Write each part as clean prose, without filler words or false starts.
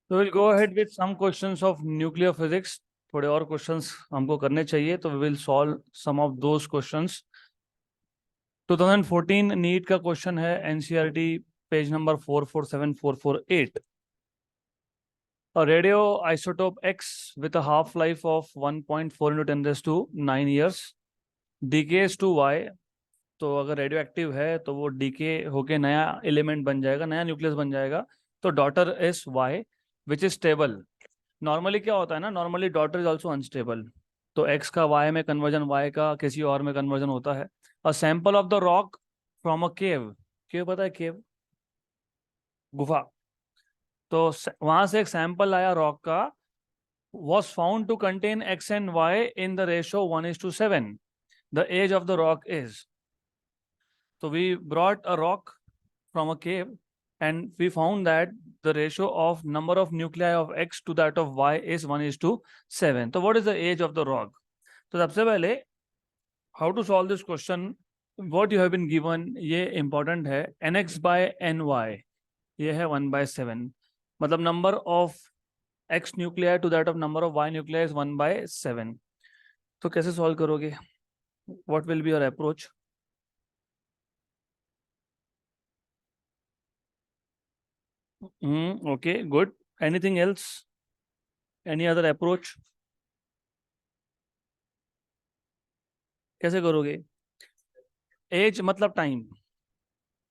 तो will go ahead with some questions of nuclear physics. थोड़े और क्वेश्चंस हमको करने चाहिए, तो we will solve some of those questions. 2014 NEET का क्वेश्चन है, NCERT page number 447448। A radio isotope X with a half-life of 1.4 into 10 raised to 9 years decays to Y। तो अगर रेडियो एक्टिव है तो वो डीके होके नया एलिमेंट बन जाएगा, नया न्यूक्लियस बन जाएगा। तो daughter is Y which is stable. Normally क्या होता है ना, normally daughter is also unstable. तो एक्स का वाई में कन्वर्जन, वाई का किसी और में कन्वर्जन होता है। A sample of the rock from a cave. Cave पता है, केव गुफा। तो वहां से एक सैंपल आया रॉक का, was found to contain x and y in the ratio 1:7. The age of the rock is. So we brought a rock from a cave and we found that the ratio of number of nuclei of x to that of y is 1:7. So what is the age of the rock? तो सबसे पहले how to solve this question, what you have been given ये important है। nx by ny ये है 1/7, मतलब number of x nuclei to that of number of y nuclei is 1/7। तो कैसे सॉल्व करोगे? What will be your approach? Okay, good. Anything else? Any other approach? कैसे करोगे? एज मतलब टाइम,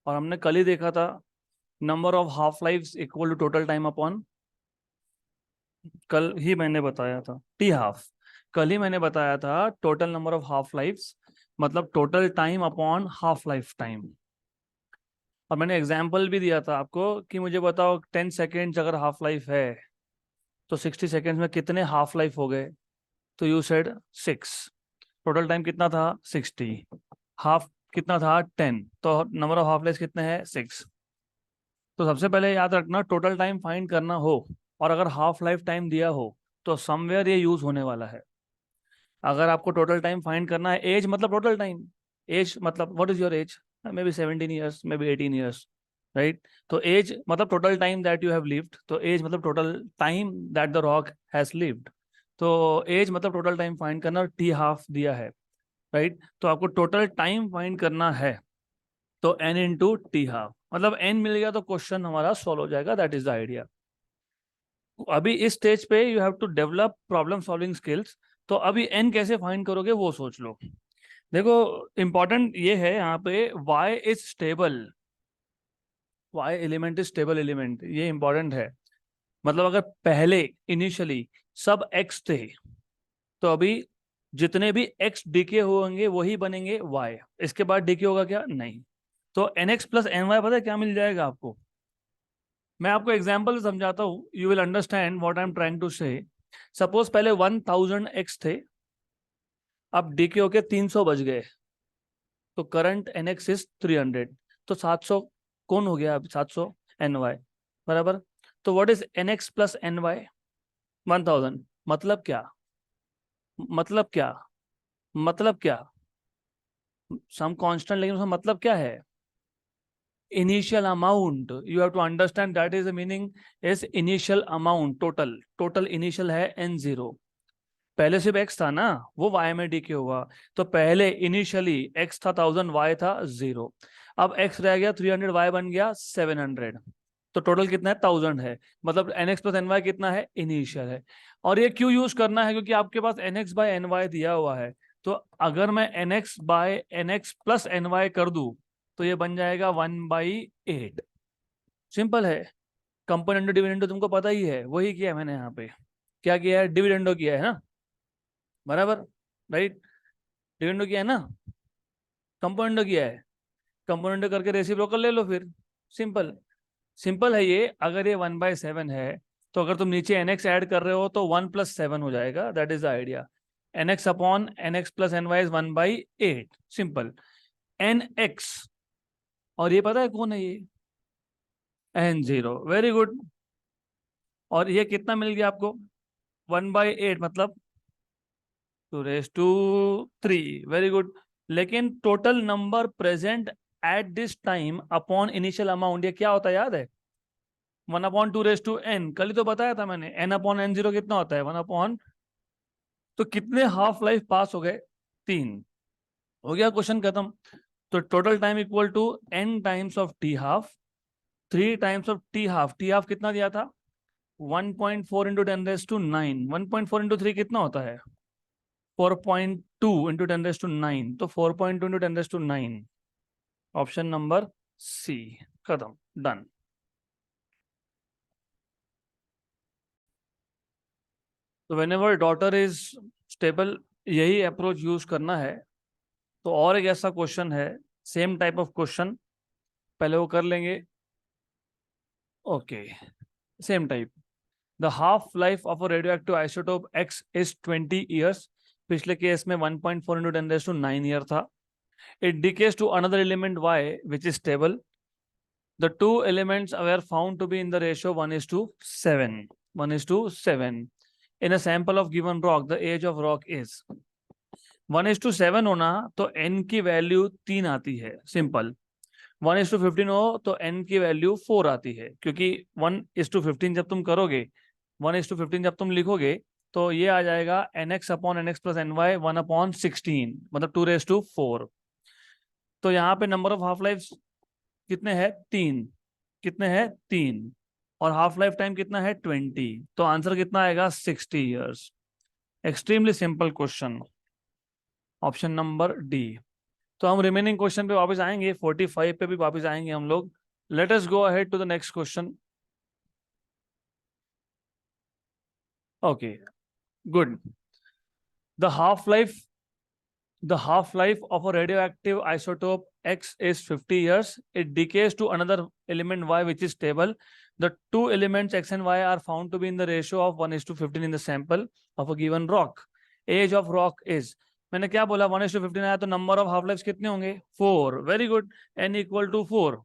और हमने कल ही देखा था number of half life equal to total time upon, कल ही मैंने बताया था टी हाफ। कल ही मैंने बताया था total number of half life मतलब total time upon half life time. और मैंने एग्जाम्पल भी दिया था आपको कि मुझे बताओ 10 सेकेंड्स अगर हाफ लाइफ है तो 60 सेकेंड्स में कितने हाफ लाइफ हो गए? तो यू सेड 6। टोटल टाइम कितना था? 60। हाफ कितना था? 10। तो नंबर ऑफ हाफ लाइफ कितने हैं? 6। तो सबसे पहले याद रखना, टोटल टाइम फाइंड करना हो और अगर हाफ लाइफ टाइम दिया हो तो समवेयर ये यूज होने वाला है। अगर आपको टोटल टाइम फाइंड करना है, एज मतलब टोटल टाइम। एज मतलब what is your age? May be 17 years, may be 18 years, right. तो एज मतलब total time that you have lived. तो एज मतलब total time that the rock has lived. तो as मतलब total time find करना, और T half दिया है, राइट। तो आपको टोटल टाइम फाइंड करना है तो n इंटू टी हाफ, मतलब n मिल गया तो क्वेश्चन हमारा सॉल्व हो जाएगा। That is the idea. अभी इस स्टेज पे you have to develop problem solving skills. तो अभी n कैसे फाइंड करोगे वो सोच लो। देखो, इंपॉर्टेंट ये है यहाँ पे, y is stable. y element is stable element, ये इंपॉर्टेंट है। मतलब अगर पहले इनिशियली सब x थे तो अभी जितने भी x डीके होंगे वही बनेंगे y। इसके बाद डीके होगा क्या? नहीं। तो nx प्लस ny पता है क्या मिल जाएगा आपको? मैं आपको एग्जाम्पल समझाता हूँ, you will understand what I am trying to say. Suppose पहले 1000 x थे, अब डीके होके 300 बच गए, तो करंट nx इज 300। तो 700 कौन हो गया? अब 700 ny बराबर। तो what is nx plus ny? 1000। मतलब क्या? मतलब क्या? मतलब क्या? सम कांस्टेंट, लेकिन उसका मतलब क्या है? Initial amount. You have to understand that is the meaning is initial amount. Total total initial है n0। पहले सिर्फ x था ना, वो y में डीके हुआ। तो पहले इनिशियली x था 1000, y था 0। अब x रह गया 300, y बन गया 700। तो टोटल कितना है? 1000 है। मतलब nx प्लस ny कितना है? इनिशियल है। और ये क्यों यूज करना है? क्योंकि आपके पास nx बाय ny दिया हुआ है। तो अगर मैं nx by nx plus ny कर दूं तो ये बन जाएगा 1/8। सिंपल है। कंपोनेंडो डिविडेंडो तुमको पता ही है, वही किया है मैंने यहाँ पे। क्या किया है? डिविडेंडो किया है ना, बराबर, राइट। डिविडेंडो किया है ना, कंपोनेंडो किया है। कंपोनेंडो करके रेसिप्रोकल ले लो फिर। सिंपल। सिंपल है ये। अगर ये 1/7 है तो अगर तुम नीचे nx ऐड कर रहे हो तो 1+7 हो जाएगा। That is the idea. nx upon nx plus ny is 1/8। Simple. nx, और ये पता है कौन है? ये n0। Very good. और ये कितना मिल गया आपको? 1/8 मतलब 2^3। Very good. लेकिन total number present at this time upon initial amount, ये क्या होता है याद है? 1/2 कल ही तो बताया था मैंने, n/n0 कितना होता है 1 तो कितने हाफ लाइफ पास हो गए, 3। हो गया क्वेश्चन खत्म। तो total time equal to n times of T half, 3 times of T half. T half कितना दिया था 1.4 इंटू 10⁹ 1.4 इंटू 3 कितना होता है 4.2 इंटू 10⁹ तो 4.2 इंटू 10⁹ ऑप्शन नंबर सी। खत्म, डन। तो when ever daughter is stable, यही अप्रोच यूज करना है। तो और एक ऐसा क्वेश्चन है, सेम टाइप ऑफ क्वेश्चन, पहले वो कर लेंगे। Okay, same type. The half life of a radioactive isotope X is 20 years. पिछले केस में 1.4 इंटू 10⁹ ईयर था। It decays to another element Y which is stable. The two elements were found to be in the ratio 1:7. 1:7. In a sample of given rock, the age of rock is 1:7 होना तो n की value 3 आती है, simple. 1:15 हो तो n की value 4 आती है, क्योंकि 1:15 जब तुम करोगे, 1:15 जब तुम लिखोगे तो ये आ जाएगा nx/nx plus ny 1/16, मतलब 2⁴। तो यहाँ पे नंबर ऑफ हाफ लाइफ कितने हैं 3, कितने हैं 3, और हाफ लाइफ टाइम कितना है 20, तो आंसर कितना आएगा 60 years. Extremely simple question, option number D. तो हम रिमेनिंग क्वेश्चन पे वापस आएंगे, 45 पे भी वापस आएंगे हम लोग। Let us go ahead to the next question. Okay, good. The half life The half-life of a radioactive isotope X is 50 years. It decays to another element Y which is stable. The two elements X and Y are found to be in the ratio of 1:15 in the sample of a given rock. Age of rock is, मैंने क्या बोला 1:15 आया तो number of half life कितने होंगे 4। Very good, n = 4।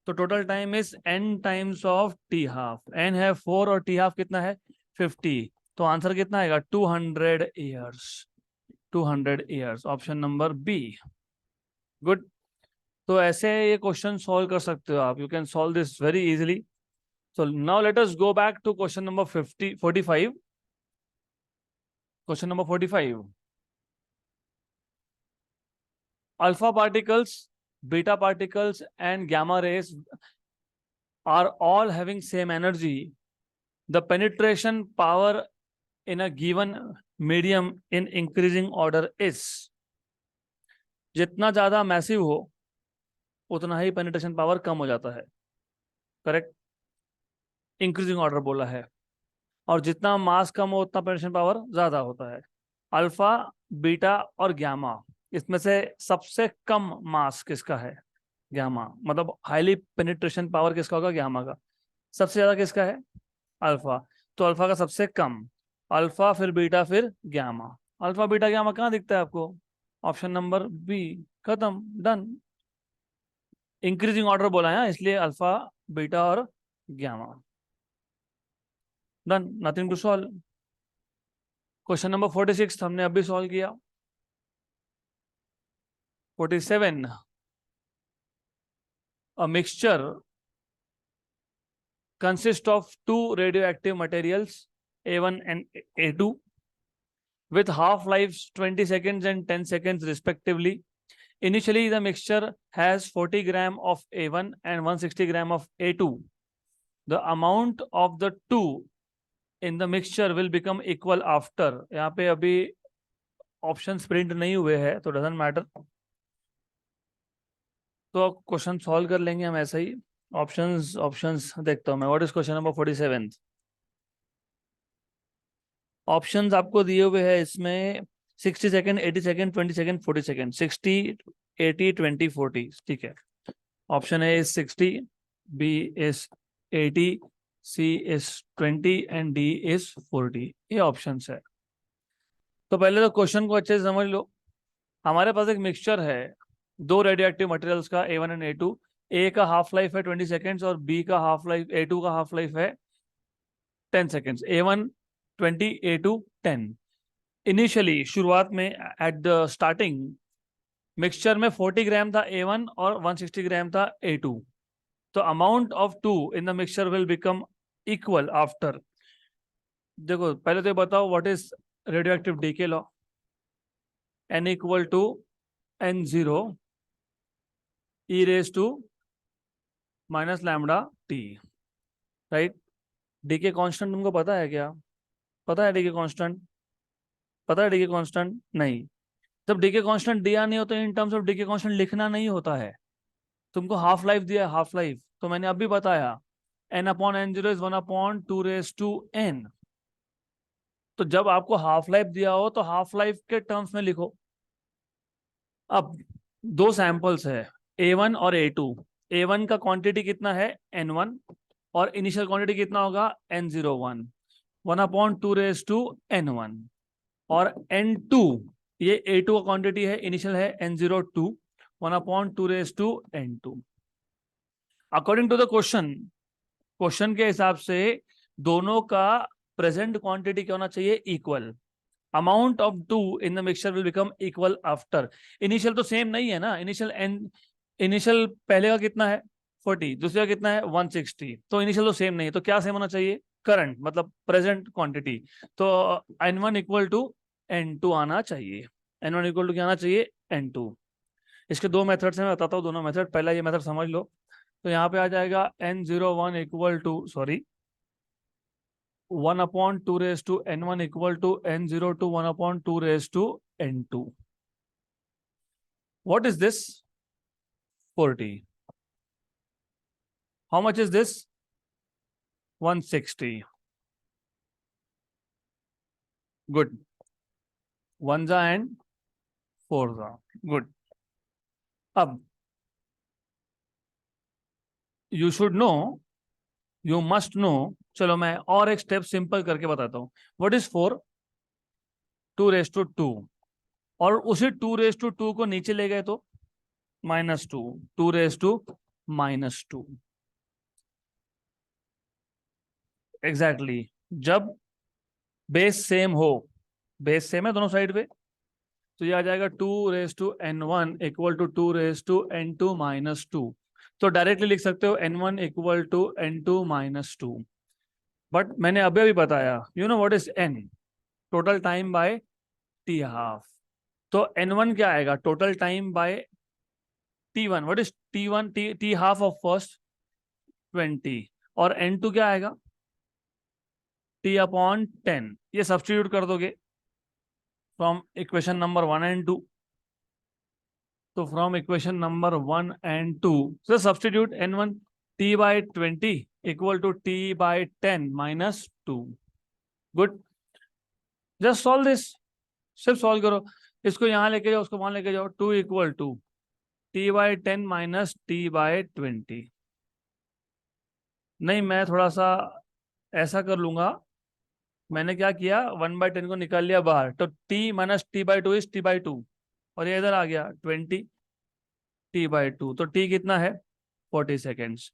तो total time is n times of T half. n है 4 और टी हाफ कितना है 50, तो आंसर कितना आएगा 200 years. 200 years, option number B. Good. तो ऐसे ये क्वेश्चन सॉल्व कर सकते हो आप, you can solve this very easily. So now let us go back to question number 45। Question number 45। Alpha particles, beta particles and gamma rays are all having same energy. The penetration power in a given medium in increasing order is, जितना ज्यादा massive हो उतना ही penetration power कम हो जाता है, correct. Increasing order बोला है, और जितना मास कम हो उतना पेनिट्रेशन पावर ज्यादा होता है। अल्फा, बीटा और ग्यामा, इसमें से सबसे कम मास किसका है ग्यामा, मतलब हाईली पेनिट्रेशन पावर किसका होगा ग्यामा का। सबसे ज्यादा किसका है अल्फा, तो अल्फा का सबसे कम। अल्फा फिर बीटा फिर ग्यामा। अल्फा बीटा ग्यामा कहाँ दिखता है आपको, ऑप्शन नंबर बी। खत्म, डन। इंक्रीजिंग ऑर्डर बोला है इसलिए अल्फा, बीटा और gamma. Done, nothing to solve. Question number 46 हमने अभी सॉल्व किया। 47, a mixture consists of two radioactive materials A1 and A2 with half lives 20 seconds and 10 seconds respectively. Initially the mixture has 40 gram of A1 and 160 gram of A2. The amount of the two in the mixture will become equal after, यहाँ पे अभी option print नहीं हुए हैं तो doesn't matter, तो question solve कर लेंगे हम ऐसा ही। ऑप्शंस ऑप्शंस देखता हूं मैं। What is question number 47। Options आपको दिए हुए हैं इसमें 60 सेकेंड, 80 सेकेंड, 20 सेकेंड, 40 सेकेंड। 60, 80, 20, 40, ठीक है। Option A is 60, B is 80, C is 20 and D is 40। ये ऑप्शन है। तो पहले तो क्वेश्चन को अच्छे से समझ लो। हमारे पास एक मिक्सचर है दो रेडियोएक्टिव मटेरियल्स का A1 एंड A2। ए का हाफ लाइफ है 20 सेकेंड्स और बी का हाफ लाइफ, A2 का हाफ लाइफ है 10 सेकेंड्स। A1 20, A2 10। इनिशियली शुरुआत में एट द स्टार्टिंग मिक्सचर में 40 ग्राम था A1 और 160 ग्राम था A2। तो amount of 2 in the mixture will become equal after, देखो पहले तो ये बताओ what is radioactive decay law, n equal to n0 e raise to minus lambda T, right. Decay constant तुमको पता है क्या? पता है डीके कांस्टेंट? पता है डीके कांस्टेंट? नहीं। जब डीके कांस्टेंट दिया नहीं होता, in terms of decay constant लिखना नहीं होता है। तुमको हाफ लाइफ दिया है, हाफ लाइफ तो मैंने अभी बताया n upon n0 is 1 upon 2 raise to n। तो जब आपको हाफ लाइफ दिया हो तो हाफ लाइफ के टर्म्स में लिखो। अब दो सैंपल्स है, A1 और A2। A1 का क्वांटिटी कितना है? N1। और इनिशियल क्वांटिटी कितना होगा? N01, 1 upon 2 raise to N1। और N2, ये A2 का क्वांटिटी है, इनिशियल है N02, 1 upon 2 raise to N2। According to the question के हिसाब से दोनों का प्रेजेंट क्वांटिटी क्या होना चाहिए? Equal. Amount of 2 in the mixture will become equal after. Initial तो सेम नहीं है ना, इनिशियल पहले का कितना है? 40, दूसरे का कितना है? 160। तो इनिशियल तो सेम नहीं है, तो क्या सेम होना चाहिए? करंट, मतलब प्रेजेंट क्वांटिटी। तो n1 इक्वल टू n2 आना चाहिए। n1 इक्वल टू क्या आना चाहिए? n2। इसके दो मेथड्स हैं, मैं बताता हूँ दोनों मेथड। पहला ये मेथड समझ लो। तो यहाँ पे आ जाएगा n01 equal to, sorry, 1 upon 2 raise to n1 equal to n02, 1 upon 2 raise to n2। What is this? 40. How much is this? 160. Good. 1 जा and 4 जा। Good. अब you should know, you must know। चलो मैं और एक step simple करके बताता हूँ। What is 4? 2 raise to 2। और उसी 2 रेज टू 2 को नीचे ले गए तो -2, 2 रेज टू -2। एग्जैक्टली। जब बेस सेम हो, बेस सेम है दोनों साइड पे, तो ये आ जाएगा 2 raise to n1 equal to 2 raise to n2 -2। तो डायरेक्टली लिख सकते हो n1 equal to n2 -2। But मैंने अभी अभी बताया, you know what is n? Total time by t half. तो n1 क्या आएगा? Total time by t1। What is t1? t half of first 20। और n2 क्या आएगा? t upon 10। ये सब्स्टिट्यूट कर दोगे फ्रॉम इक्वेशन नंबर 1 एंड 2। तो फ्रॉम इक्वेशन नंबर 1 एंड 2 से substitute n1 t by 20 equal to t by 10 -2। Good. Just solve this, सिर्फ solve करो। इसको यहाँ लेके जाओ, उसको वहां लेके जाओ। 2 equal to t by 10 minus t by 20। नहीं, मैं थोड़ा सा ऐसा कर लूंगा। मैंने क्या किया, 1/10 को निकाल लिया बाहर, तो t minus t by 2 is t by 2। और ये इधर आ गया 20 t बाई 2। तो t कितना है? 40 सेकेंड्स।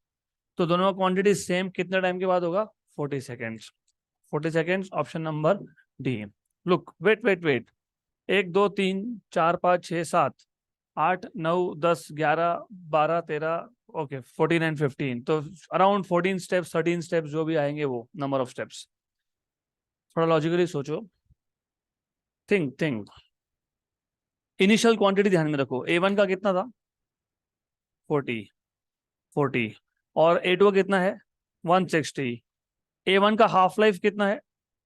तो दोनों का क्वांटिटी सेम कितने टाइम के बाद होगा? 40 seconds. 40 seconds, option number D. Look, wait wait wait, 1 2 3 4 5 6 7 8 9 10 11 12 13, okay 14 and 15। तो अराउंड 14 स्टेप्स 13 स्टेप्स जो भी आएंगे वो नंबर ऑफ स्टेप्स। थोड़ा लॉजिकली सोचो, थिंक थिंक। इनिशियल क्वांटिटी ध्यान में रखो। A1 का कितना था? 40, 40। और A2 का कितना है? 160। A1 का हाफ लाइफ कितना है?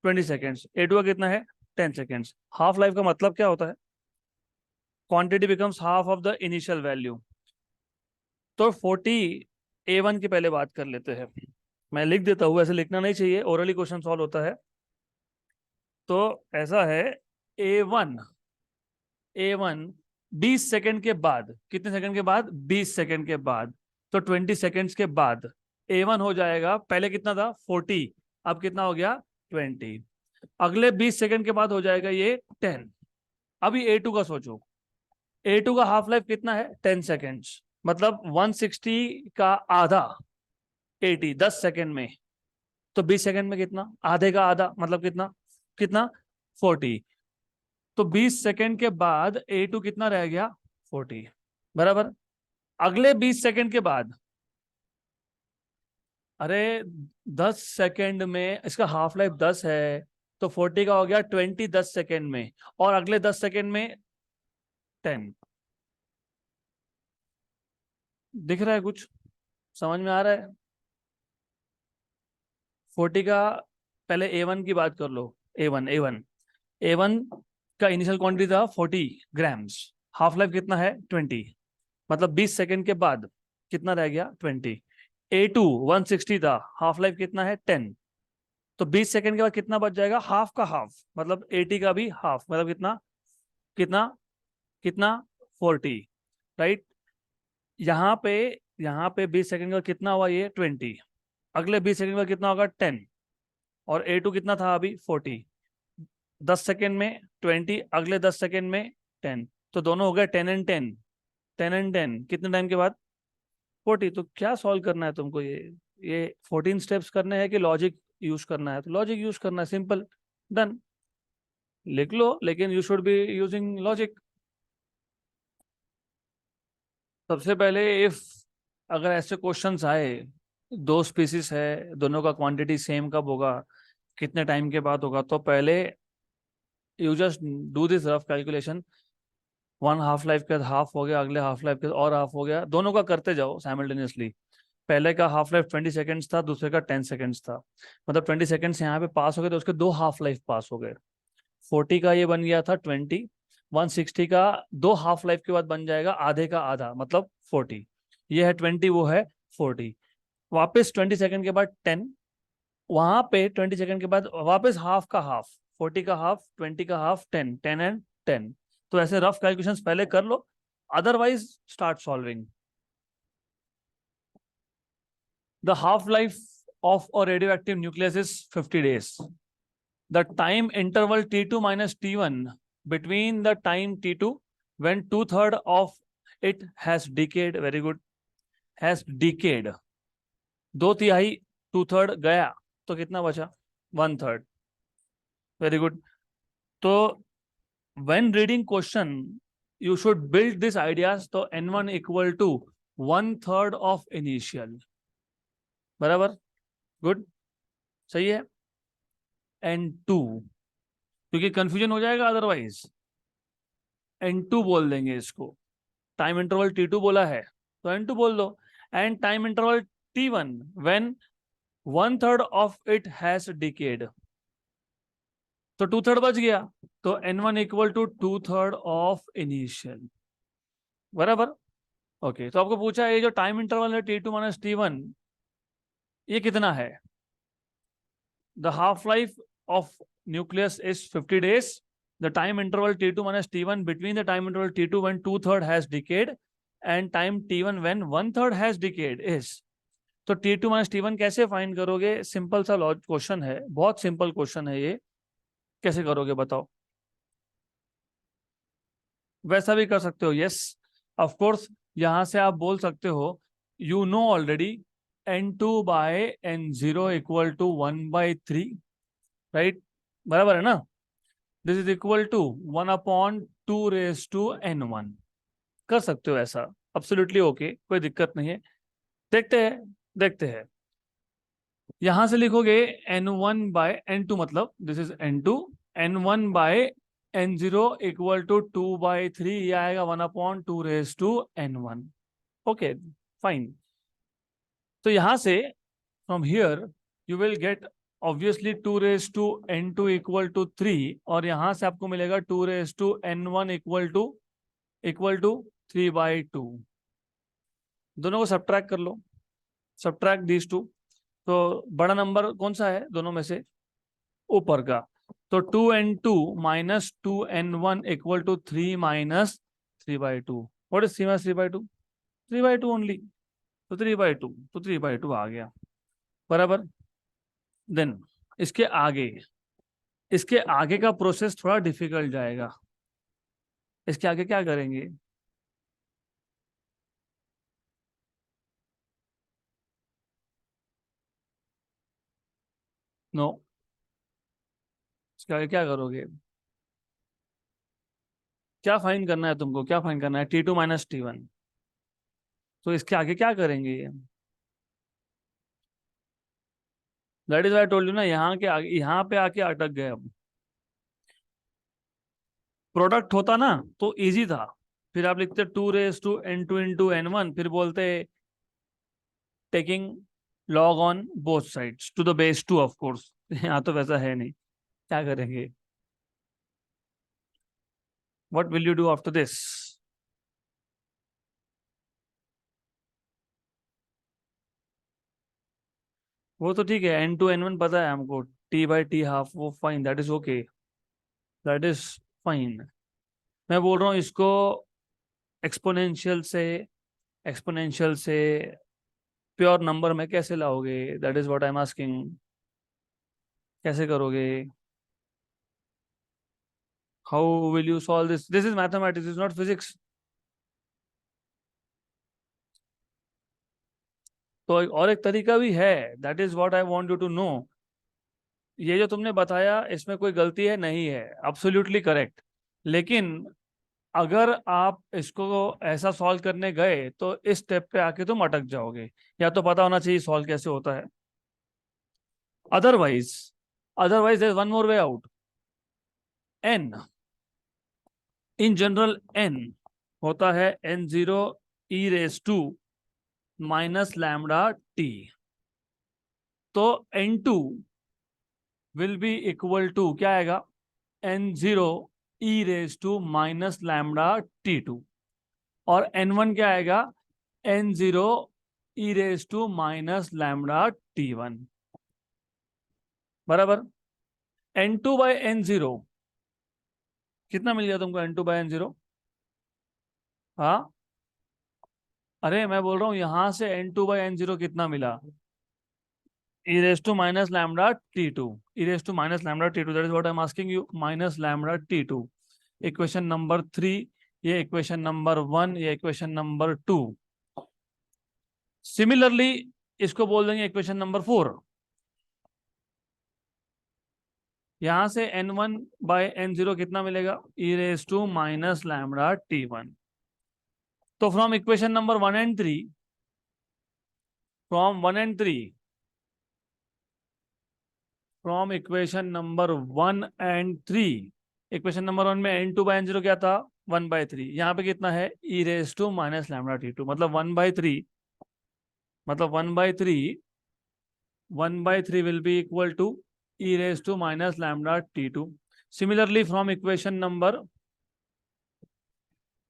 20 सेकेंड्स। A2 का कितना है? 10 सेकेंड्स। हाफ लाइफ का मतलब क्या होता है? Quantity becomes half of the initial value. तो 40 A1 की पहले बात कर लेते हैं। मैं लिख देता हूँ, ऐसे लिखना नहीं चाहिए, ओरली क्वेश्चन सॉल्व होता है। तो ऐसा है, A1 A1 20 सेकंड के बाद, कितने सेकंड के बाद? 20 सेकंड के बाद। तो 20 सेकंड्स के बाद A1 हो जाएगा, पहले कितना था? 40, अब कितना हो गया? 20। अगले 20 सेकंड के बाद हो जाएगा ये 10। अभी A2 का सोचो। A2 का हाफ लाइफ कितना है? 10 सेकेंड्स। मतलब 160 का आधा 80, 10 सेकेंड में। तो 20 सेकेंड में कितना? आधे का आधा मतलब कितना? कितना? 40। तो 20 सेकेंड के बाद A2 कितना रह गया? 40, बराबर। अगले 20 सेकेंड के बाद अरे 10 सेकेंड में इसका हाफ लाइफ 10 है, तो 40 का हो गया 20 10 सेकेंड में, और अगले 10 सेकेंड में 10। दिख रहा है कुछ? समझ में आ रहा है? 40 का, पहले A1 की बात कर लो। ए वन का इनिशियल क्वांटिटी था 40 ग्राम्स। हाफ लाइफ कितना है? 20। मतलब 20 सेकेंड के बाद कितना रह गया? 20। A2 160 था, हाफ लाइफ कितना है? 10। तो 20 सेकेंड के बाद कितना बच जाएगा? हाफ का हाफ, मतलब 80 का भी हाफ, मतलब कितना? कितना? कितना? 40। राइट। यहाँ पे यहाँ पे 20 सेकेंड का कितना हुआ? ये 20। अगले 20 सेकेंड का कितना होगा? 10। और A2 कितना था अभी? 40। 10 सेकेंड में 20, अगले 10 सेकेंड में 10। तो दोनों हो गए 10 एंड 10। 10 एंड 10 कितने टाइम के बाद? 40। तो क्या सॉल्व करना है तुमको? ये 14 स्टेप्स करने हैं कि लॉजिक यूज करना है? तो लॉजिक यूज करना है, सिंपल। डन। लिख लो, लेकिन you should be using logic. सबसे पहले इफ अगर ऐसे क्वेश्चंस आए, दो स्पीसीज है, दोनों का क्वांटिटी सेम कब होगा, कितने टाइम के बाद होगा, तो पहले you just do this rough calculation. One half life का हाफ हो गया, अगले हाफ लाइफ का और हाफ हो गया, दोनों का करते जाओ साइमल्टेनियसली। पहले का हाफ लाइफ 20 सेकेंड्स था, दूसरे का 10 सेकेंड्स था। मतलब 20 सेकेंड्स यहाँ पे पास हो गए, तो उसके दो हाफ लाइफ पास हो गए। 40 का ये बन गया था 20। 160 का दो हाफ लाइफ के बाद बन जाएगा आधे का आधा, मतलब 40। ये है 20, वो है 40। वापस 20 सेकेंड के बाद 10। वहां पे 20 सेकेंड के बाद वापस हाफ का हाफ, 40 का हाफ, 20 का हाफ, 10। 10 एंड 10। तो ऐसे रफ कैलकुलेशंस पहले कर लो, otherwise start solving. The half life of a radioactive nucleus is 50 days. The time interval T2 minus T1 between the time T2 when two-third of it has decayed, very good, has decayed, दो तिहाई, to third गया, तो कितना बचा? One third. Very good. तो when reading question you should build this ideas, तो N1 equal to one third of initial. बराबर? Good. सही है। N2, क्योंकि कंफ्यूजन हो जाएगा अदरवाइज, N2 बोल देंगे इसको। टाइम इंटरवल T2 बोला है, तो N2 बोल दो। And time interval T1 when one third of it has decayed, तो टू थर्ड बच गया, तो N1 equal to two third of initial. बराबर? ओके। तो आपको पूछा ये जो टाइम इंटरवल है T2 माइनस T1, ये कितना है? The half life of nucleus is 50 days. The time interval T2 minus T1 between the time interval T2 when two-third has decayed and time T1 when one-third has decayed is, तो T2 minus T1 कैसे find करोगे? Simple सा question है, बहुत simple question है ये। कैसे करोगे बताओ? वैसा भी कर सकते हो, यस ऑफ कोर्स। यहां से आप बोल सकते हो, you know already, N2/N0 equal to 1/3। Right? बराबर है ना? This is equal to 1/2 raise to N1। कर सकते हो ऐसा, अब्सोल्युटली ओके, कोई दिक्कत नहीं है। देखते हैं। यहां से लिखोगे N1/N2, मतलब this is N2। N1/N0 equal to 2/3, ये आएगा 1/2 raise to N1। Okay, fine. तो यहां से from here you will get obviously 2 raise to N2 equal to 3, और यहां से आपको मिलेगा 2 raise to N1 equal to 3/2। दोनों को सब्ट्रैक्ट कर लो, सब्ट्रैक्ट दीज टू। तो बड़ा नंबर कौन सा है दोनों में से? ऊपर का। तो 2N2 - 2N1 equal to 3 - 3/2। What is 3 - 3/2? 3/2 only. तो 3/2, तो 3/2 आ गया। बराबर? देन इसके आगे, इसके आगे का प्रोसेस थोड़ा डिफिकल्ट जाएगा। इसके आगे क्या करेंगे? नो, इसके आगे क्या करोगे? क्या फाइन करना है तुमको? क्या फाइन करना है? T2 minus T1। तो इसके आगे क्या करेंगे? That is why I told you ना, यहाँ पे आके अटक गए हम। प्रोडक्ट होता ना तो इजी था, फिर आप लिखते 2 raised to n2 into n1, फिर बोलते taking log on both sides to the base 2 of course. यहाँ तो वैसा है नहीं, क्या करेंगे? What will you do after this? वो तो ठीक है, n2 n1 पता है हमको, t/t ½ वो fine, that is okay, that is fine. मैं बोल रहा हूँ इसको एक्सपोनेंशियल से, एक्सपोनेंशियल से प्योर नंबर में कैसे लाओगे? That is what I am asking. कैसे करोगे? How will you solve this? This is mathematics, is not physics. तो और एक तरीका भी है, that is what I want you to know. ये जो तुमने बताया इसमें कोई गलती है नहीं है, एब्सोल्युटली करेक्ट। लेकिन अगर आप इसको ऐसा सॉल्व करने गए तो इस स्टेप पे आके तुम अटक जाओगे, या तो पता होना चाहिए सॉल्व कैसे होता है। Otherwise, otherwise there is one more way out. N, in general N होता है n0 e⁻⁻ तो n2 will be equal to क्या आएगा? n0 e⁻⁻t2। और n1 क्या आएगा? n0 e⁻⁻t1। बराबर। n2/n0 कितना मिल गया तुमको? n2/n0, हाँ? अरे मैं बोल रहा हूँ यहाँ से n2/n0 कितना मिला? e⁻⁻t2, e⁻⁻t2, that is what I am asking you, -λt2। Equation number 3, ये इक्वेशन नंबर 1, ये इक्वेशन नंबर 2। सिमिलरली इसको बोल देंगे इक्वेशन नंबर 4। यहां से n1/n0 कितना मिलेगा? e⁻⁻t1। तो from equation number 1 and 3, from 1 and 3, from equation number 1 and 3, equation number 1 में n2/n0 क्या था? 1/3। यहाँ पे कितना है? e⁻⁻t2, मतलब 1/3, मतलब 1/3 will be equal to e⁻⁻t2। Similarly from equation number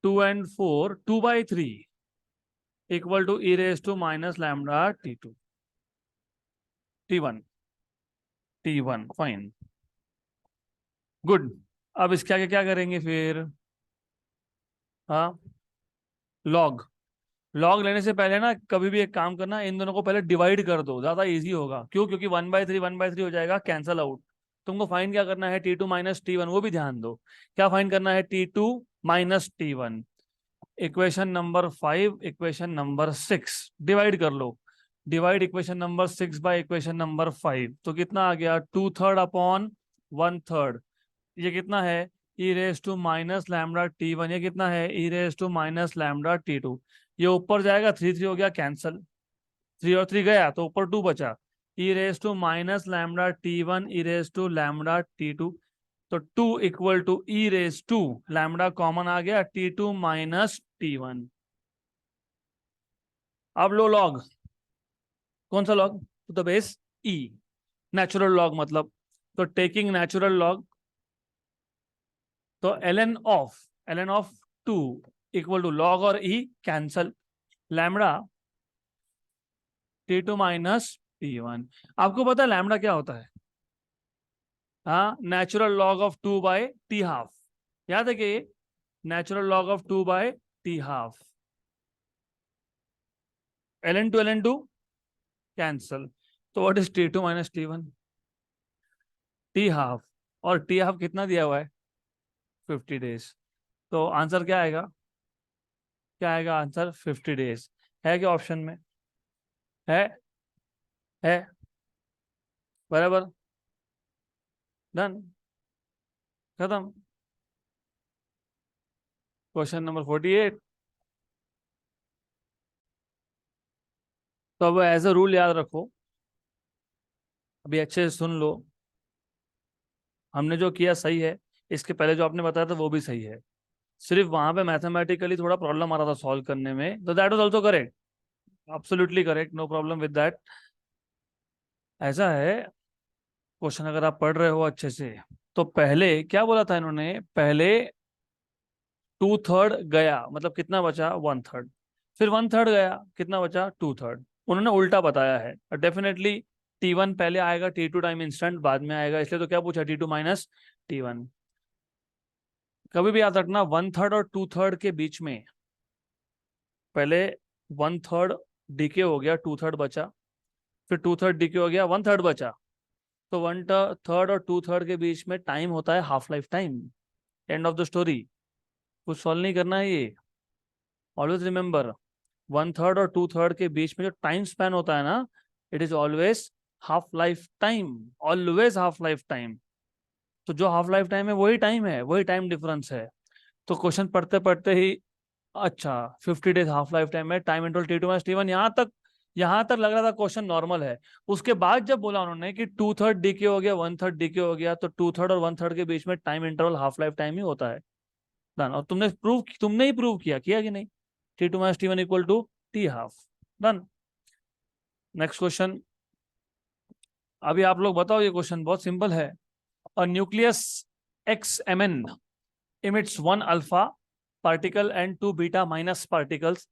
2 and 4, 2/3 equal to e⁻⁻t2, t1, t1 fine, good. अब इसके आगे क्या करेंगे फिर? हाँ, लॉग। लॉग लेने से पहले ना कभी भी एक काम करना, इन दोनों को पहले डिवाइड कर दो, ज्यादा इजी होगा। क्यों? क्योंकि 1/3 हो जाएगा, कैंसल आउट। तुमको फाइन क्या करना है? t2 - t1, वो भी ध्यान दो। क्या फाइन करना है? t2 - t1। Equation number 5, equation number 6 divide कर लो। Divide equation number 6 by equation number 5, तो कितना आ गया? 2/3/1/3। ये कितना है? e⁻⁻t1। ये कितना है? e⁻⁻t2। ये ऊपर जाएगा, 3 3 हो गया कैंसल, 3 और 3 गया तो ऊपर 2 बचा। e⁻⁻t1 e⁻⁻t2, तो 2 इक्वल टू e⁻λ कॉमन आ गया, t2 - t1। अब लो लॉग। कौन सा log? To the base e, natural log मतलब। तो टेकिंग नेचुरल लॉग, तो ln of 2 equal to log और e cancel, lambda t2 - t1। आपको पता है लैम्डा क्या होता है? हाँ, नेचुरल लॉग ऑफ 2/t½ याद है कि natural log of 2/t½ ln2 cancel. तो what is t2 - t1? t½ और t½ कितना दिया हुआ है? 50 days। तो आंसर क्या आएगा? क्या आएगा आंसर? 50 days। है क्या ऑप्शन में? है? है? बराबर, डन, खत्म। Question number 48। तो अब एज अ रूल याद रखो, अभी अच्छे से सुन लो, हमने जो किया सही है, इसके पहले जो आपने बताया था वो भी सही है, सिर्फ वहां पे मैथमेटिकली थोड़ा प्रॉब्लम आ रहा था सॉल्व करने में, तो that was also correct, absolutely correct, no problem with that. ऐसा है, क्वेश्चन अगर आप पढ़ रहे हो अच्छे से, तो पहले क्या बोला था इन्होंने, पहले 2/3 गया, मतलब कितना बचा, 1/3, फिर 1/3 गया, कितना बचा, 2/3। उन्होंने उल्टा बताया है, डेफिनेटली T1 पहले आएगा, T2 टाइम इंस्टेंट बाद में आएगा, इसलिए तो क्या पूछा, T2 माइनस T1। कभी भी याद रखना, 1/3 और 2/3 के बीच में पहले 1/3 डीके हो गया, 2/3 बचा, फिर 2/3 डीके हो गया, 1/3 बचा, तो 1/3 और 2/3 के बीच में टाइम होता है half life time, end of the story. कुछ सॉल्व नहीं करना है ये, ऑलवेज रिमेंबर, 1/3 और 2/3 के बीच में जो टाइम स्पैन होता है ना, it is always half life time, always half life time. तो जो हाफ लाइफ टाइम है वही टाइम है, वही टाइम डिफरेंस है। तो क्वेश्चन पढ़ते पढ़ते ही, अच्छा 50 डेज हाफ लाइफ टाइम है, time interval T2 minus T1, यहाँ तक लग रहा था क्वेश्चन नॉर्मल है। उसके बाद जब बोला उन्होंने कि 2/3 डीके हो गया, 1/3 डीके हो गया, तो 2/3 और 1/3 के बीच में time interval half life time ही होता है। डन। और तुमने ही प्रूव किया कि नहीं, T2 minus T1 equal to T half. Done. Next question, अभी आप लोग बताओ, ये क्वेश्चन बहुत सिंपल है। A nucleus XMN emits one alpha particle and two beta minus particles,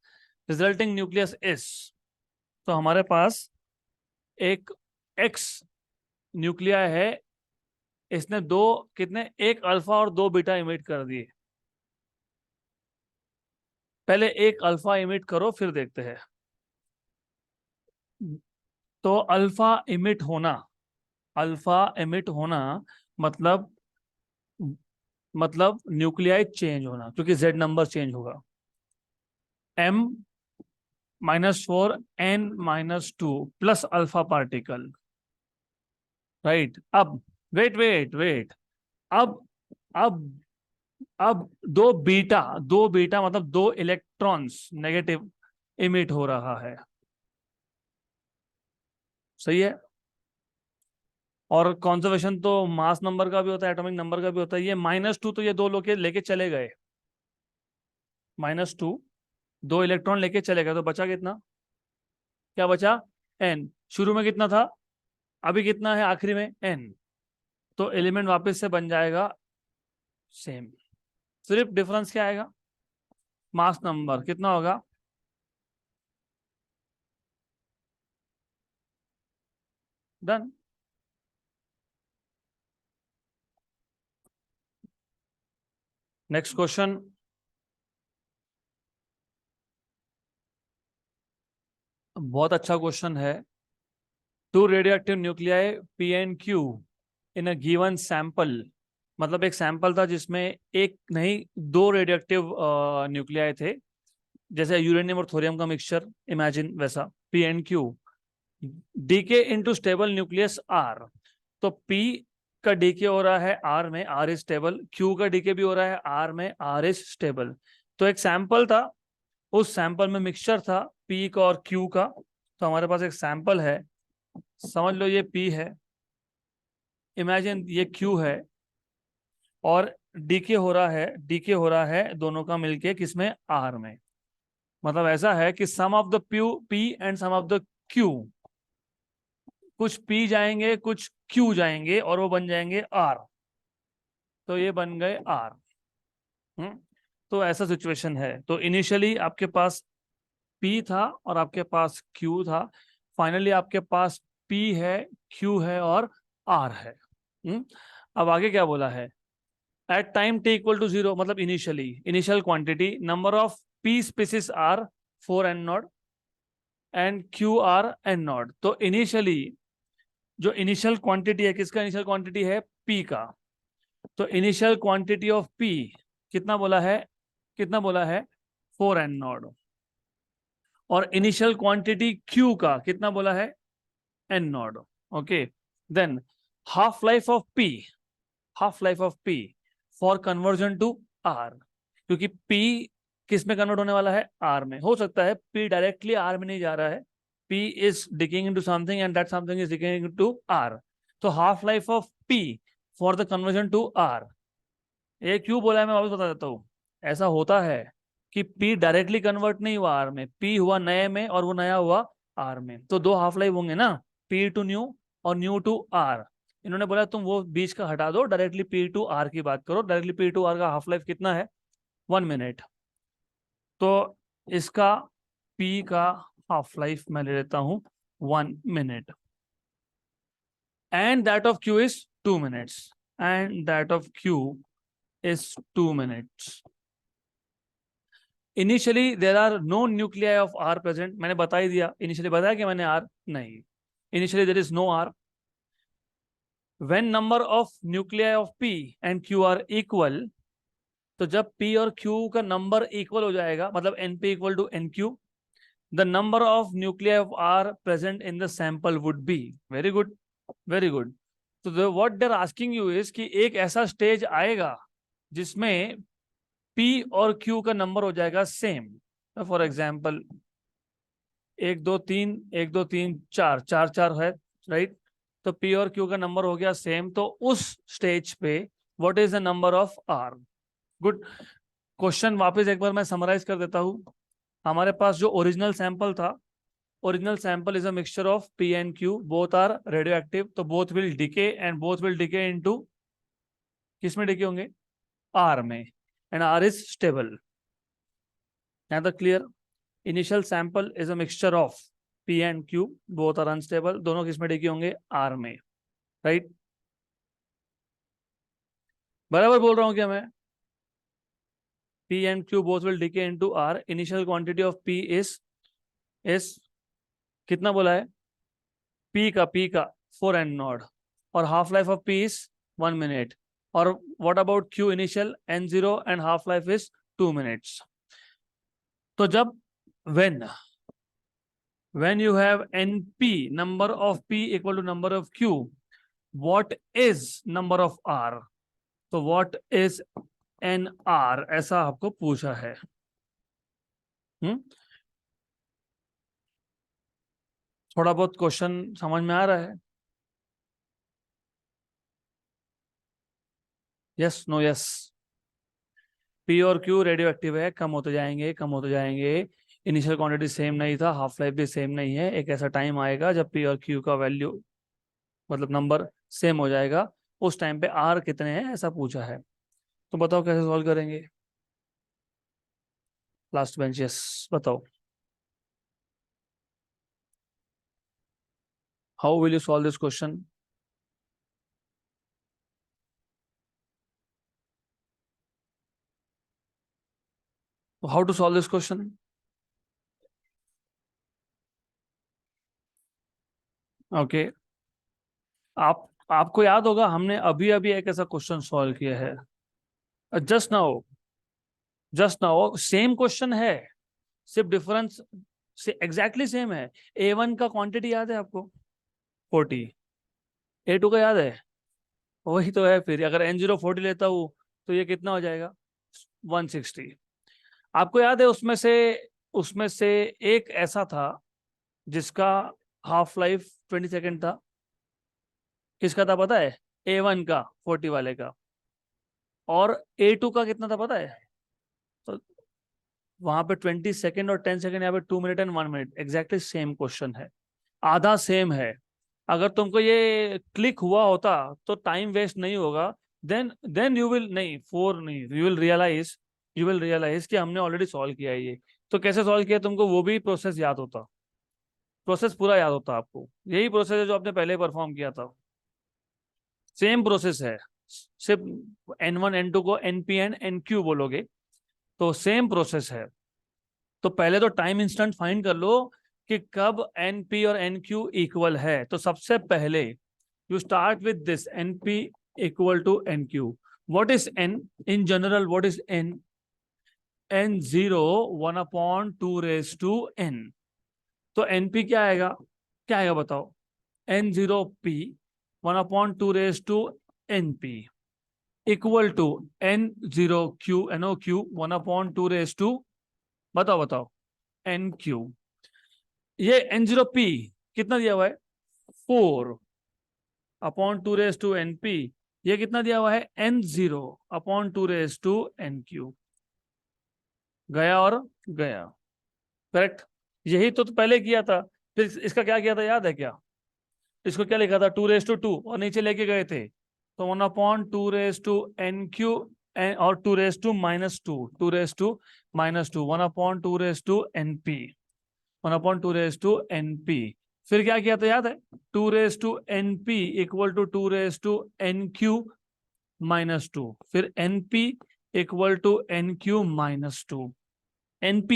resulting nucleus is। तो हमारे पास एक X न्यूक्लिया है, इसने दो, कितने, एक अल्फा और दो बीटा इमिट कर दिए। पहले एक अल्फा इमिट करो फिर देखते हैं। तो अल्फा इमिट होना मतलब न्यूक्लियाई चेंज होना, क्योंकि जेड नंबर चेंज होगा। M-4 N-2 plus alpha particle, right. अब वेट वेट वेट, अब अब अब दो बीटा मतलब दो इलेक्ट्रॉन्स नेगेटिव इमिट हो रहा है, सही है। और कॉन्जर्वेशन तो मास नंबर का भी होता है, एटॉमिक नंबर का भी होता है। ये -2 तो ये दो लोग लेके चले गए, -2 दो इलेक्ट्रॉन लेके चले गए, तो बचा कितना, क्या बचा, N। शुरू में कितना था, अभी कितना है आखिरी में, N। तो एलिमेंट वापस से बन जाएगा सेम, सिर्फ डिफरेंस क्या आएगा, मास नंबर कितना होगा। डन। नेक्स्ट क्वेश्चन, बहुत अच्छा क्वेश्चन है। Two radioactive nuclei P and Q in a given sample, मतलब एक सैंपल था जिसमें एक नहीं दो रेडियोएक्टिव न्यूक्लियाई थे, जैसे यूरेनियम और थोरियम का मिक्सचर, इमेजिन वैसा, P and Q decay into stable nucleus R। तो P का डीके हो रहा है R में, R इज स्टेबल, Q का डीके भी हो रहा है R में, R इज स्टेबल। तो एक सैंपल था, उस सैंपल में मिक्सचर था P का और Q का। तो हमारे पास एक सैंपल है, समझ लो ये P है, इमेजिन ये Q है, और डीके हो रहा है दोनों का मिलके किसमें, R में। मतलब ऐसा है कि sum of the P and sum of the Q, कुछ P जाएंगे कुछ Q जाएंगे और वो बन जाएंगे R। तो ये बन गए R। हम्म। तो ऐसा सिचुएशन है। तो इनिशियली आपके पास P था और आपके पास Q था, फाइनली आपके पास P है, Q है और R है। अब आगे क्या बोला है, at time t equal to 0, मतलब initial quantity, number of P species are 4n0 and Q r n0। तो इनिशियली जो इनिशियल क्वांटिटी है, किसका इनिशियल क्वांटिटी है, P का। तो इनिशियल क्वांटिटी ऑफ P कितना बोला है, 4n0। और इनिशियल क्वांटिटी Q का कितना बोला है, n0। Okay, then half life of P, for conversion to R, क्योंकि P किस में कन्वर्ट होने वाला है, R में। हो सकता है P डायरेक्टली R में नहीं जा रहा है, P is decaying into something and that something is decaying into R. So half life of P for the conversion to R. ये क्यों बोला है मैं वापस बता देता हूँ. ऐसा होता है कि P डायरेक्टली कन्वर्ट नहीं हुआ R में, P हुआ नए में और वो नया हुआ R में. तो दो हाफ लाइफ होंगे ना, P टू न्यू और न्यू टू R. इन्होंने बोला तुम वो बीच का हटा दो, डायरेक्टली P टू R की बात करो. डायरेक्टली P टू R का हाफ लाइफ कितना है? 1 मिनट. तो इसका P का हाफ लाइफ मैं ले लेता हूं 1 minute. And that of Q is 2 minutes. And that of Q is 2 minutes. Initially there are no nuclei of R present. मैंने बता ही दिया, initially बताया कि मैंने R नहीं. Initially there is no R. When number of nuclei of P and Q are equal, तो जब P और Q का नंबर इक्वल हो जाएगा, मतलब NP equal to NQ, the number of nuclei of R present in the sample would be. Very good, very good. तो what they're asking you is कि एक ऐसा स्टेज आएगा जिसमें P और Q का नंबर हो जाएगा सेम. फॉर एग्जाम्पल 1 2 3 1 2 3 4 4 4 है, राइट. तो P और Q का नंबर हो गया सेम. तो उस स्टेज पे what is the number of R? Good question. वापस एक बार मैं समराइज कर देता हूं. हमारे पास जो ओरिजिनल सैंपल था, original sample is a mixture of P and Q, both are radioactive. तो both will decay and both will decay into, किस में डिके होंगे? R में. And R is stable. यहाँ तक clear? Initial sample is a mixture of P and Q, both are unstable. दोनों किस में डिके होंगे? R में, राइट. बराबर बोल रहा हूं क्या मैं? P and Q both will decay into R. Initial quantity of P is कितना बोला है? P का 4 and nod. और half life of P is 1 minute. और what about Q initial? N0 and half life is 2 minutes. तो जब when you have NP, number of P equal to number of Q, what is number of R? तो what is NR? ऐसा आपको पूछा है. थोड़ा बहुत क्वेश्चन समझ में आ रहा है? Yes no yes. P और Q रेडियो एक्टिव है, कम होते जाएंगे कम होते जाएंगे. इनिशियल क्वांटिटी सेम नहीं था, हाफ लाइफ भी सेम नहीं है. एक ऐसा टाइम आएगा जब P और Q का वैल्यू, मतलब नंबर सेम हो जाएगा. उस टाइम पे R कितने हैं ऐसा पूछा है. तो बताओ कैसे सॉल्व करेंगे? Last bench. यस बताओ. How will you solve this question? How to solve this question? Okay. आपको याद होगा हमने अभी अभी एक ऐसा क्वेश्चन सॉल्व किया है. जस्ट नाउ सेम क्वेश्चन है, सिर्फ डिफरेंस से एग्जैक्टली सेम है. A1 का क्वांटिटी याद है आपको? 40. A2 का याद है? वही तो है. फिर अगर N0 40 लेता हूं तो ये कितना हो जाएगा? 160. आपको याद है उसमें से एक ऐसा था जिसका हाफ लाइफ 20 सेकेंड था. किसका था पता है? A1 का, 40 वाले का. और A2 का कितना था पता है? तो वहां पे 20 सेकेंड और 10 सेकेंड, यहाँ पे 2 minute and 1 minute. Exactly same question है, आधा सेम है. अगर तुमको ये क्लिक हुआ होता तो टाइम वेस्ट नहीं होगा. देन यू विल नहीं, 4 नहीं, यू विल रियलाइज कि हमने ऑलरेडी सॉल्व किया है ये. तो कैसे सॉल्व किया तुमको वो भी प्रोसेस याद होता, प्रोसेस पूरा याद होता आपको. यही प्रोसेस है जो आपने पहले परफॉर्म किया था. सेम प्रोसेस है, सिर्फ N1 N2 को NP एंड NQ बोलोगे तो सेम प्रोसेस है. तो पहले तो टाइम इंस्टेंट फाइंड कर लो कि कब NP और NQ इक्वल है. तो सबसे पहले you start with this NP equal to NQ. What is N in general? What is N? N0 1/2 तो NP क्या आएगा बताओ? N0P 1/2 equal to N0Q NOQ 1/2 बताओ NQ. ये N0P कितना दिया हुआ है 4 अपॉन 2 raised to NP, ये कितना दिया हुआ है N0 upon 2 raised to N cube. गया और गया, करेक्ट। यही तो पहले किया था। फिर इसका क्या किया था याद है क्या? इसको क्या लिखा था 2 raised to 2 और नीचे लेके गए थे तो 1/2 raised to N क्यू और 2 raised to -2, 2 raised to -2, 1/2 raised to NP, 1/2 raised to NP। फिर क्या किया था याद है? 2 raised to NP equal to 2 raised to N Q -2, फिर NP equal to N Q -2। NP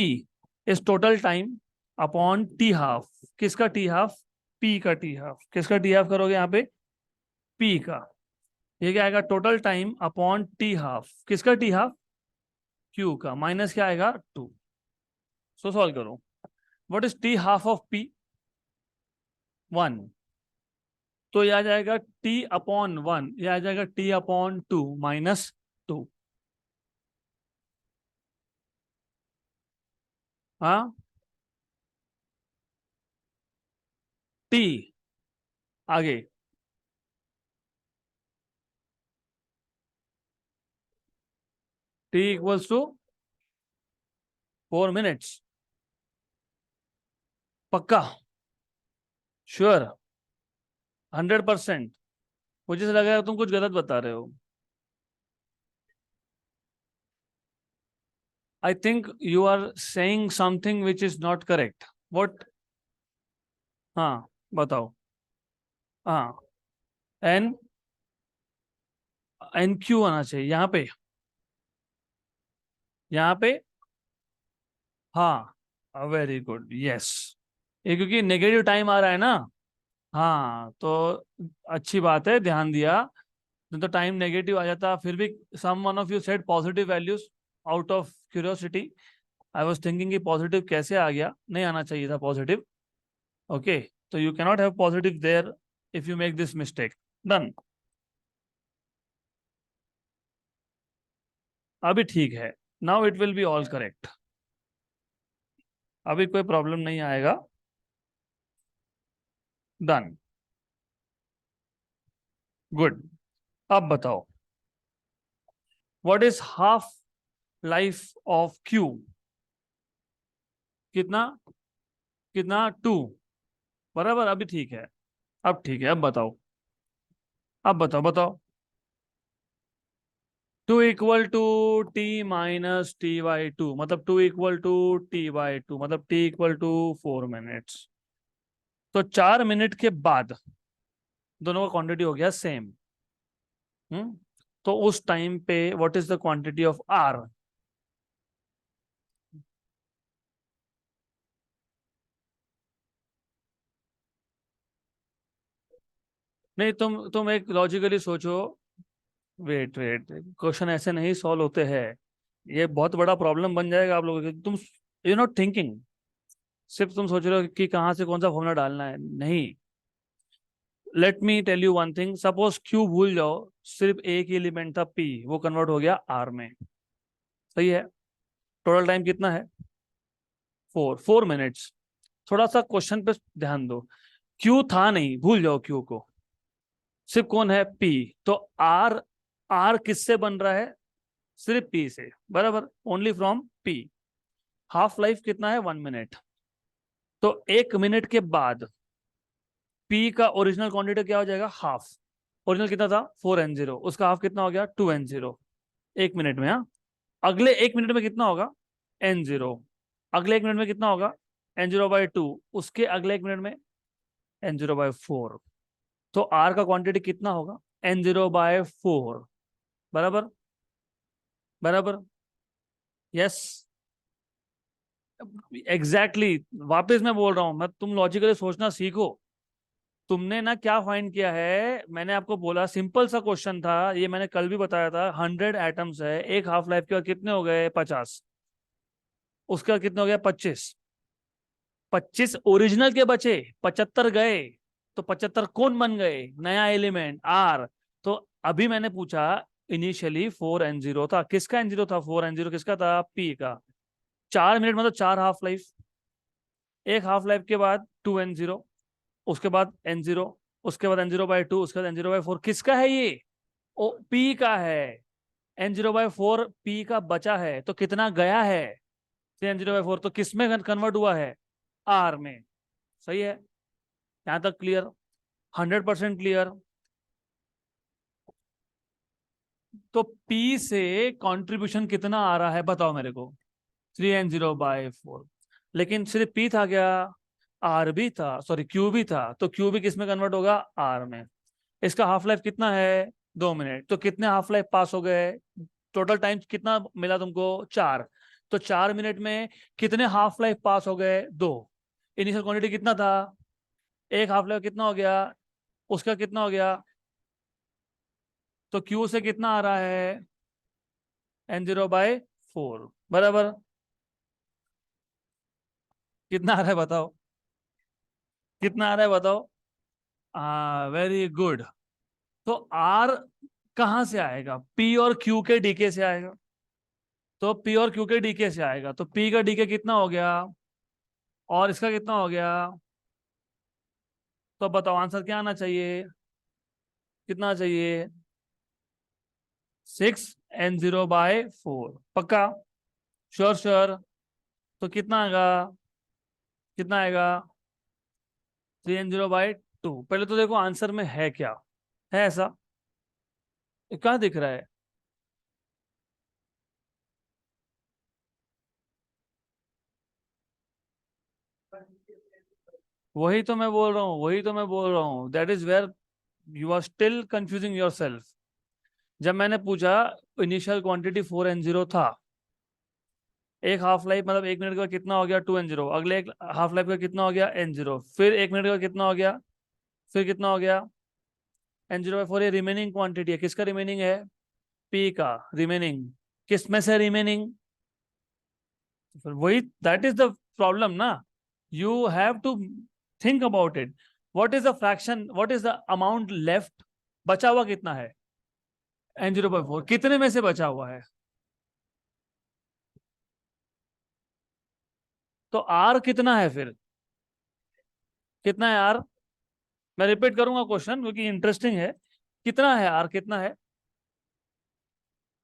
is total time upon t half. किसका t half? P का t half. किसका टी हाफ करोगे यहाँ पे? P का। ये क्या आएगा? Total time upon t half. किसका टी हाफ? Q का। माइनस क्या आएगा? 2। सो सॉल्व करो। What is t half of P? 1। तो यह आ जाएगा T/1, यह आ जाएगा T/2 -2। हाँ, T आगे T इक्वल्स टू 4 मिनट्स। पक्का? श्योर? 100%? मुझे से लगा तुम कुछ गलत बता रहे हो। I think you are saying something which is not correct. What? हाँ, बताओ। हाँ, एन एन क्यू आना चाहिए यहाँ पे, यहाँ पे। हाँ, वेरी गुड, यस। ये क्योंकि नेगेटिव टाइम आ रहा है ना। हाँ तो अच्छी बात है, ध्यान दिया। नहीं तो टाइम नेगेटिव आ जाता। फिर भी some one of you said positive values. Out of curiosity I was thinking कि पॉजिटिव कैसे आ गया, नहीं आना चाहिए था पॉजिटिव। ओके, तो you cannot have positive there if you make this mistake. Done. अभी ठीक है। Now it will be all correct. अभी कोई प्रॉब्लम नहीं आएगा। Done, good. अब बताओ what is half life of Q? कितना? कितना? 2। बराबर, अभी ठीक है। अब ठीक है, अब बताओ। अब बताओ, बताओ। 2 इक्वल टू T-T/2, मतलब 2 इक्वल टू T/2, मतलब T इक्वल टू 4 मिनट्स। तो 4 मिनट के बाद दोनों का क्वांटिटी हो गया सेम। हम्म तो उस टाइम पे what is the quantity of R? नहीं, तुम एक लॉजिकली सोचो। वेट वेट, क्वेश्चन ऐसे नहीं सॉल्व होते हैं। ये बहुत बड़ा प्रॉब्लम बन जाएगा आप लोगों के। तुम यू नॉट थिंकिंग। सिर्फ तुम सोच रहे हो कि कहाँ से कौन सा फॉर्मूला डालना है, नहीं। Let me tell you one thing. Suppose Q भूल जाओ, सिर्फ एक ही एलिमेंट था पी, वो कन्वर्ट हो गया आर में। सही है। टोटल टाइम कितना है? 4 मिनट्स। थोड़ा सा क्वेश्चन पे ध्यान दो। क्यू था नहीं, भूल जाओ क्यू को। सिर्फ कौन है? पी। तो आर, आर किससे बन रहा है? सिर्फ पी से। बराबर, only from P. Half life कितना है? 1 मिनट। तो 1 मिनट के बाद पी का ओरिजिनल क्वांटिटी क्या हो जाएगा? हाफ। ओरिजिनल कितना था? 4n0, उसका हाफ कितना हो गया? 2n0। 1 मिनट में। हाँ, अगले 1 मिनट में कितना होगा? n0। अगले 1 मिनट में कितना होगा? n0/2। उसके अगले 1 मिनट में n0/4। तो आर का क्वांटिटी कितना होगा? n0/4। बराबर, बराबर, यस, एग्जैक्टली। वापस मैं बोल रहा हूं, मैं तुम लॉजिकली सोचना सीखो। तुमने ना क्या फाइंड किया है? मैंने आपको बोला सिंपल सा क्वेश्चन था, ये मैंने कल भी बताया था। 100 एटम्स है, एक हाफ लाइफ के बाद कितने हो गए? 50। उसके बाद कितने हो गया? 25। 25 ओरिजिनल के बचे, 75 गए। तो 75 कौन बन गए? नया एलिमेंट आर। तो अभी मैंने पूछा, इनिशियली 4n0 था। किसका n0 था? 4n0 किसका था? पी का। 4 मिनट मतलब 4 हाफ लाइफ। एक हाफ लाइफ के बाद 2n0, उसके बाद n0, उसके बाद n0/2, उसके बाद n0/4। किसका है ये? ओ पी का है। n0/4 पी का बचा है, तो कितना गया है? n0/4 तो किस में कन्वर्ट हुआ है? आर में। सही है, यहां तक क्लियर? 100% क्लियर? तो पी से कंट्रीब्यूशन कितना आ रहा है बताओ मेरे को? 3n0/4। लेकिन सिर्फ पी था क्या? आर भी था, सॉरी क्यू भी था, तो क्यू भी किस में कन्वर्ट होगा? आर में। इसका हाफ लाइफ कितना है? 2 मिनट। तो कितने हाफ लाइफ पास हो गए? टोटल टाइम कितना मिला तुमको? 4। तो 4 मिनट में कितने हाफ लाइफ पास हो गए? 2। इनिशियल क्वांटिटी कितना था? एक हाफ लाइफ कितना हो गया? उसका कितना हो गया? तो क्यू से कितना आ रहा है? n0/4 बराबर। कितना आ रहा है बताओ? कितना आ रहा है बताओ? Very good. तो आर कहाँ से आएगा? पी और क्यू के डीके से आएगा। तो पी और क्यू के डीके से आएगा, तो पी का डीके कितना हो गया और इसका कितना हो गया? तो बताओ आंसर क्या आना चाहिए? कितना चाहिए? 6n0/4। पक्का? Sure sure? तो कितना आएगा? कितना आएगा? 3n0/2। पहले तो देखो आंसर में है क्या, है ऐसा? ये कहाँ दिख रहा है? वही तो मैं बोल रहा हूँ, वही तो मैं बोल रहा हूँ, that is where you are still confusing yourself. जब मैंने पूछा, इनिशियल क्वांटिटी 4n0 था, एक हाफ लाइफ मतलब 1 मिनट का कितना हो गया? 2n0। अगले एक हाफ लाइफ का कितना हो गया? n0। फिर 1 मिनट का कितना हो गया? फिर कितना हो गया? n0/4। ये रिमेनिंग क्वांटिटी है, किसका रिमेनिंग है? पी का रिमेनिंग। किस में से रिमेनिंग? फिर वही, दैट इज द प्रॉब्लम ना। You have to think about it. What is the fraction, what is the amount left? बचा हुआ कितना है? n0/4 कितने में से बचा हुआ है? तो आर कितना है फिर? कितना है आर? मैं रिपीट करूंगा क्वेश्चन क्योंकि इंटरेस्टिंग है। कितना है आर? कितना है?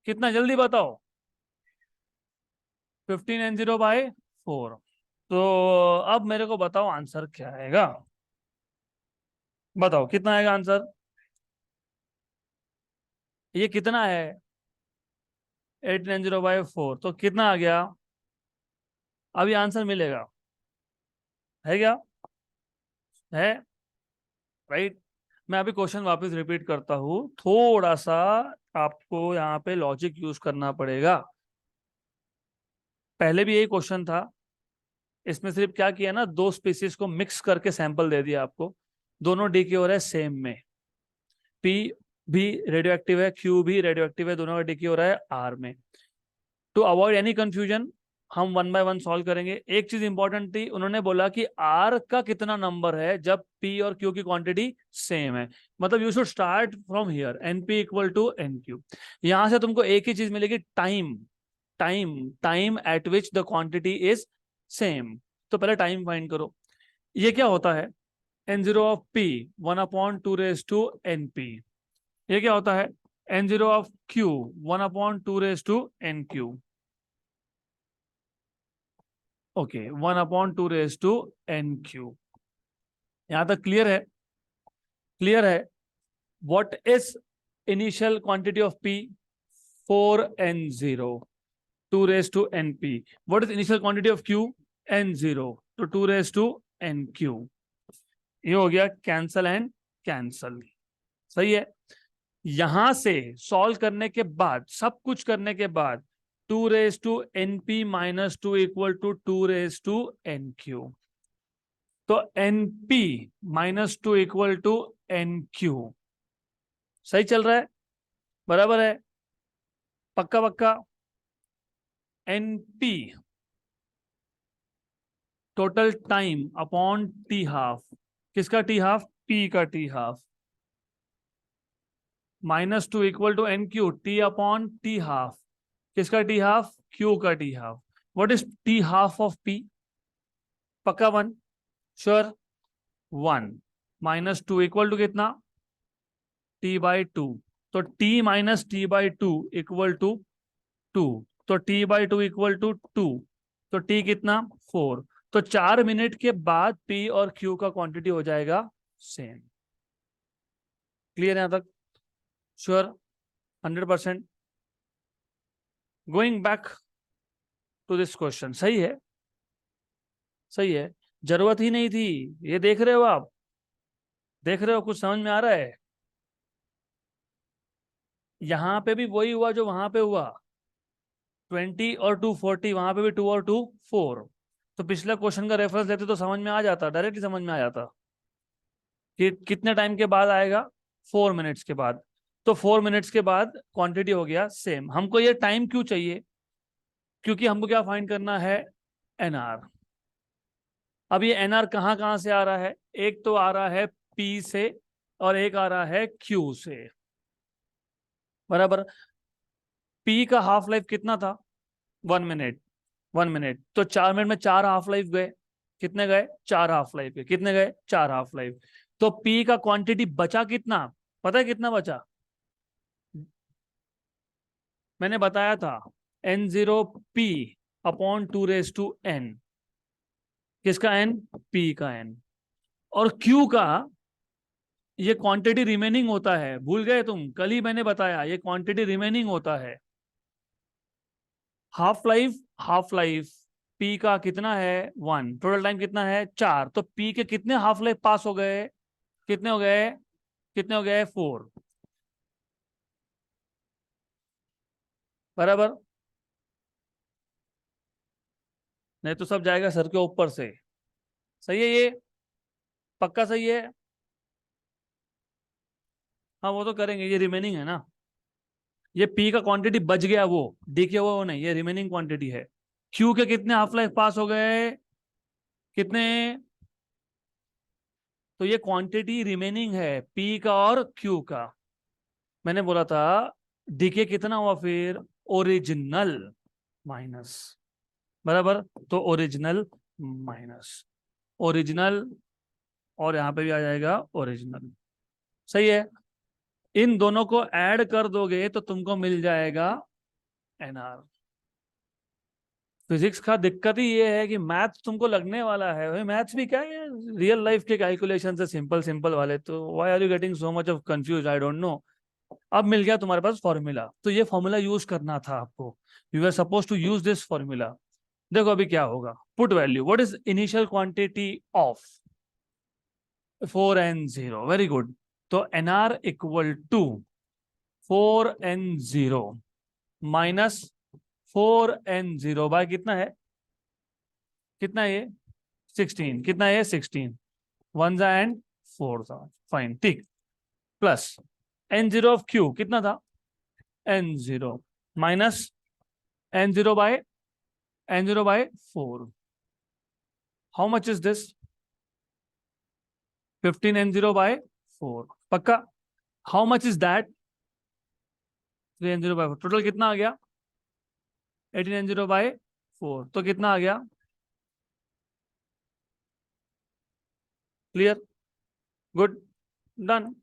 कितना जल्दी बताओ? 15n0/4। तो अब मेरे को बताओ आंसर क्या आएगा? बताओ कितना आएगा आंसर? ये कितना है? 18n0/4, तो कितना आ गया? अभी आंसर मिलेगा, है क्या? है, राइट? मैं अभी क्वेश्चन वापस रिपीट करता हूँ, थोड़ा सा आपको यहाँ पे लॉजिक यूज करना पड़ेगा। पहले भी यही क्वेश्चन था, इसमें सिर्फ क्या किया ना, दो स्पीसीज को मिक्स करके सैंपल दे दिया आपको। दोनों डीके हो रहा है सेम में। पी भी रेडियो एक्टिव है, क्यू भी रेडियो एक्टिव है, दोनों का डीके हो रहा है आर में। टू अवॉइड एनी कंफ्यूजन हम 1 बाय 1 सॉल्व करेंगे। एक चीज इंपॉर्टेंट थी, उन्होंने बोला कि आर का कितना नंबर है जब पी और क्यू की क्वांटिटी सेम है। मतलब you should start from here, N P equal to N Q. यहां से तुमको एक ही चीज मिलेगी, time. Time at which the quantity is same. तो पहले टाइम फाइंड करो। ये क्या होता है? n0 ऑफ p 1/2 ये क्या होता है? n0 ऑफ q 1/2 ओके, 1/2 यहां तक क्लियर है? क्लियर है? What is initial quantity of p? 4n0 2 n p। What is initial quantity of q? n0 तो 2 n q। ये हो गया कैंसल एंड कैंसल। सही है? यहां से सॉल्व करने के बाद, सब कुछ करने के बाद, 2 n p - 2 = 2 n q। तो np - 2 = nq। सही चल रहा है? बराबर है? पक्का पक्का? np total time upon t half. किसका टी हाफ? p का t half. -2 = nq, T upon t half. किसका टी हाफ? q का t half. What is t half of p? पक्का 1, श्योर 1 माइनस 2 इक्वल टू कितना, t/2। तो t minus t/2 equal to 2, तो t/2 equal to 2, तो t कितना 4। तो 4 minute के बाद p और q का क्वांटिटी हो जाएगा सेम। क्लियर यहां तक, sure 100%। Going back to this question, सही है, सही है, जरूरत ही नहीं थी। ये देख रहे हो आप, देख रहे हो, कुछ समझ में आ रहा है? यहां पे भी वही हुआ जो वहां पे हुआ, 20 और 2 40, वहां पे भी 2 और 2 4। तो पिछले क्वेश्चन का रेफरेंस लेते तो समझ में आ जाता, डायरेक्टली समझ में आ जाता कि कितने टाइम के बाद आएगा, 4 मिनट्स के बाद। तो 4 मिनट्स के बाद क्वांटिटी हो गया सेम। हमको ये टाइम क्यों चाहिए, क्योंकि हमको क्या फाइंड करना है, एनआर। अब ये एनआर कहाँ कहाँ से आ रहा है, एक तो आ रहा है पी से और एक आ रहा है क्यू से, बराबर। पी का हाफ लाइफ कितना था, 1 मिनट, 1 मिनट। तो 4 मिनट में 4 हाफ लाइफ गए, कितने गए, 4 हाफ लाइफ गए, कितने गए, 4 हाफ लाइफ। तो पी का क्वांटिटी बचा कितना, पता है कितना बचा, मैंने बताया था n0p/2n। किसका n, p का n। और q का ये क्वांटिटी रिमेनिंग होता है, भूल गए तुम, कल ही मैंने बताया ये क्वांटिटी रिमेनिंग होता है। Half life, half life P का कितना है 1, टोटल टाइम कितना है 4, तो पी के कितने हाफ लाइफ पास हो गए, कितने हो गए, कितने हो गए 4, बराबर। नहीं तो सब जाएगा सर के ऊपर से। सही है ये, पक्का सही है। हाँ वो तो करेंगे, ये रिमेनिंग है ना, ये पी का क्वांटिटी बच गया, वो डी के वो नहीं, ये रिमेनिंग क्वांटिटी है। क्यू के कितने हाफ लाइफ पास हो गए, कितने, तो ये क्वांटिटी रिमेनिंग है पी का और क्यू का। मैंने बोला था डीके कितना हुआ फिर, ओरिजिनल माइनस, बराबर। तो ओरिजिनल माइनस ओरिजिनल, और यहां पे भी आ जाएगा ओरिजिनल, सही है। इन दोनों को ऐड कर दोगे तो तुमको मिल जाएगा एनआर। फिजिक्स का दिक्कत ही ये है कि मैथ्स तुमको लगने वाला है, भाई मैथ्स भी क्या है, रियल लाइफ के कैलकुलेशन से सिंपल सिंपल वाले, तो why are you getting so much of confuse, I don't know. अब मिल गया तुम्हारे पास फॉर्मूला, तो ये फॉर्मूला यूज करना था आपको, you are suppose to use this formula. देखो अभी क्या होगा, put value, what is initial quantity of 4n0, very good. तो nr equal to 4n0 minus 4n0 by कितना है, कितना है ये 16, कितना है 16, 1 एंड 4, फाइन, ठीक। प्लस n0 ऑफ q कितना था, n0 minus n0 by 4, how much is this, 15n0/4, पक्का। How much is that, 3n0/4, total कितना आ गया 18n0/4, तो कितना आ गया, क्लियर, गुड, डन।